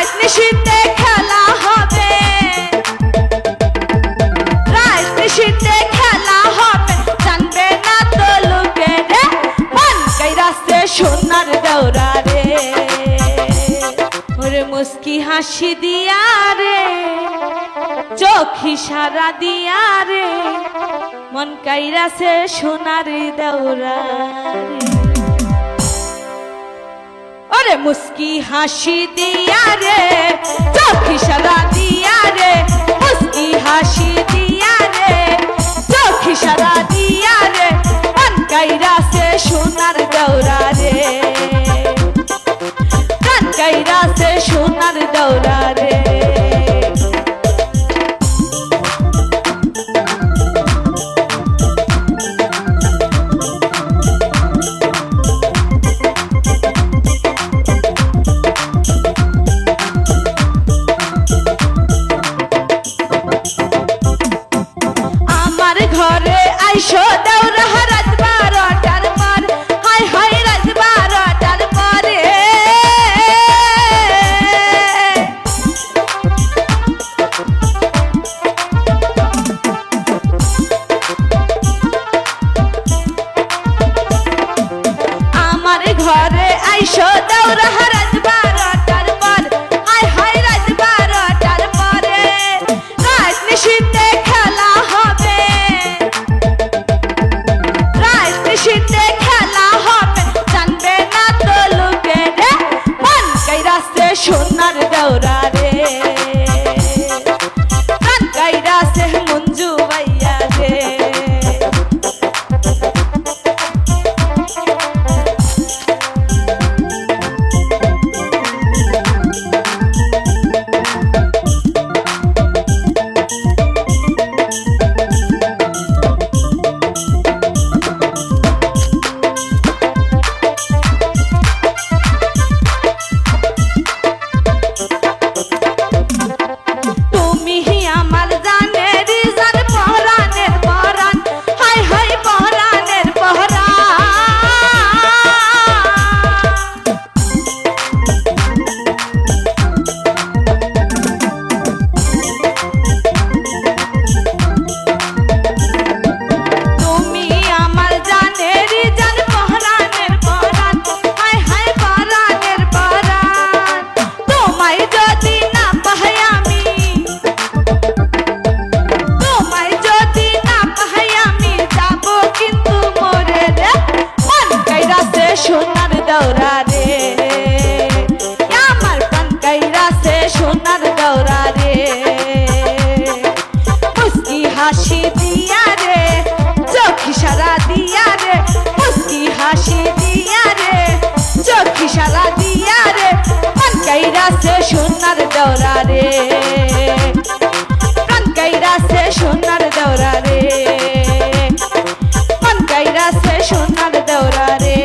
রাজনিশীতে খেলা হবে, রাজনিশীতে খেলা হবে, জানবে না তো লোকে রে, মন কাইরাছে সোনার দৌড়া রে। ওরে মুস্কি হাসি দিয়া রে, চোখ ইশারা দিয়া রে, মন কাইরাছে সোনার দৌড়া রে। ওরে মুস্কি হাসি দিয়া রে, চোখ ইশারা দিয়া রে, মুস্কি হাসি দিয়া রে, চোখ ইশারা দিয়া রে, মন কাইরাছে সোনার দৌড়া রে, মন কাইরাছে সোনার দৌড়া রে। ঘরে আইসো দেওরা রাত 12টার পর, হাই হাই রাত 12টার পরে। আমার ঘরে আইসো দেওরা রাত 12টার পর, হাই হাই রাত 12টার পরে। রাজনিশীতে খেলা হবে, রাজনিশীতে খেলা হবে, জানবে না তো লোকে রে, মন কাইরাছে সোনার দৌড়া রে, মন কাইরাছে মঞ্জু ভাইয়া রে। সোনার দৌড়া রে, আমার প্রাণ কাইরাছে সোনার দৌড়া রে। মুস্কি হাসি দিয়া রে, চোখ ইশারা দিয়া রে, মুস্কি হাসি দিয়া রে, চোখ ইশারা দিয়া রে, প্রাণ কাইরাছে সোনার দৌড়া রে, প্রাণ কাইরাছে সোনার দৌড়া রে, প্রাণ কাইরাছে সোনার দৌড়া রে।